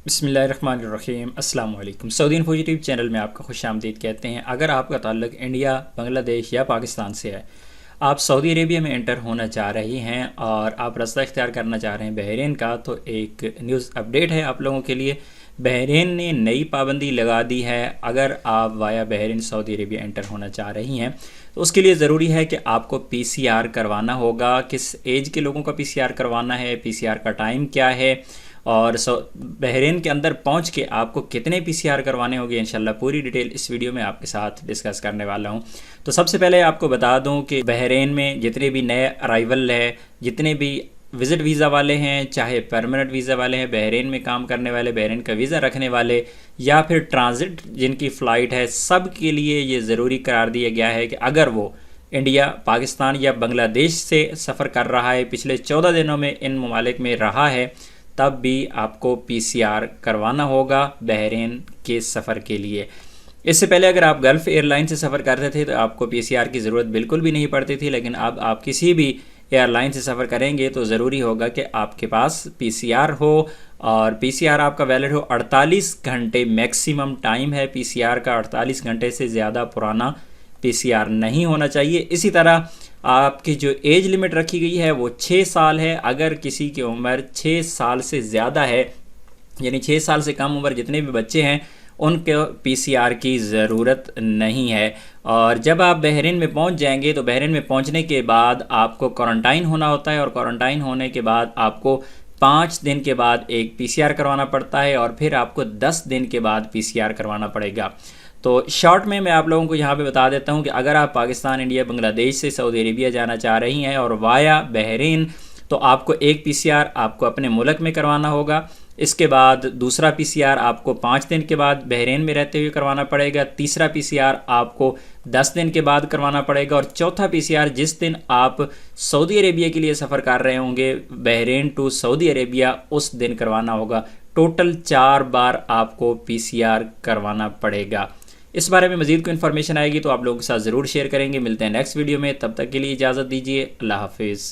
बिस्मिल्लाहिर्रहमानिर्रहीम। अस्सलाम वालेकुम। सऊदी इन्फो यूट्यूब चैनल में आपका खुश आमदीद कहते हैं। अगर आपका ताल्लुक इंडिया, बांग्लादेश या पाकिस्तान से है, आप सऊदी अरेबिया में एंटर होना चाह रही हैं और आप रास्ता इख्तियार करना चाह रहे हैं बहरीन का, तो एक न्यूज़ अपडेट है आप लोगों के लिए। बहरीन ने नई पाबंदी लगा दी है। अगर आप via Bahrain Saudi Arabia enter होना चाह रही हैं तो उसके लिए ज़रूरी है कि आपको पीसीआर करवाना होगा। किस एज के लोगों का पीसीआर करवाना है, पीसीआर का टाइम क्या है और बहरीन के अंदर पहुंच के आपको कितने पीसीआर करवाने होंगे, इंशाल्लाह पूरी डिटेल इस वीडियो में आपके साथ डिस्कस करने वाला हूं। तो सबसे पहले आपको बता दूं कि बहरीन में जितने भी नए अराइवल है, जितने भी विज़िट वीज़ा वाले हैं, चाहे परमानेंट वीज़ा वाले हैं, बहरीन में काम करने वाले, बहरीन का वीज़ा रखने वाले या फिर ट्रांजिट जिनकी फ़्लाइट है, सब के लिए ये ज़रूरी करार दिया गया है कि अगर वो इंडिया, पाकिस्तान या बांग्लादेश से सफ़र कर रहा है, पिछले 14 दिनों में इन ममालिक में रहा है, तब भी आपको पीसीआर करवाना होगा बहरीन के सफ़र के लिए। इससे पहले अगर आप गल्फ़ एयरलाइन से सफ़र करते थे तो आपको पीसीआर की ज़रूरत बिल्कुल भी नहीं पड़ती थी, लेकिन अब आप किसी भी एयरलाइन से सफ़र करेंगे तो ज़रूरी होगा कि आपके पास पीसीआर हो और पीसीआर आपका वैलिड हो। 48 घंटे मैक्सिमम टाइम है पीसीआर का, 48 घंटे से ज़्यादा पुराना पीसीआर नहीं होना चाहिए। इसी तरह आपकी जो एज लिमिट रखी गई है वो 6 साल है। अगर किसी की उम्र 6 साल से ज़्यादा है, यानी 6 साल से कम उम्र जितने भी बच्चे हैं, उनके पीसीआर की ज़रूरत नहीं है। और जब आप बहरीन में पहुंच जाएंगे तो बहरीन में पहुंचने के बाद आपको क्वारंटाइन होना होता है और क्वारंटाइन होने के बाद आपको 5 दिन के बाद एक पीसीआर करवाना पड़ता है और फिर आपको 10 दिन के बाद पीसीआर करवाना पड़ेगा। तो शॉर्ट में मैं आप लोगों को यहाँ पे बता देता हूँ कि अगर आप पाकिस्तान, इंडिया, बांग्लादेश से सऊदी अरेबिया जाना चाह रही हैं और वाया बहरीन, तो आपको एक पीसीआर आपको अपने मुल्क में करवाना होगा। इसके बाद दूसरा पीसीआर आपको 5 दिन के बाद बहरीन में रहते हुए करवाना पड़ेगा। तीसरा पीसीआर आपको 10 दिन के बाद करवाना पड़ेगा और चौथा पीसीआर जिस दिन आप सऊदी अरेबिया के लिए सफ़र कर रहे होंगे, बहरीन टू सऊदी अरेबिया, उस दिन करवाना होगा। टोटल 4 बार आपको पीसीआर करवाना पड़ेगा। इस बारे में मज़ीद कोई इन्फॉर्मेशन आएगी तो आप लोगों के साथ ज़रूर शेयर करेंगे। मिलते हैं नेक्स्ट वीडियो में, तब तक के लिए इजाज़त दीजिए। अल्लाह हाफिज़।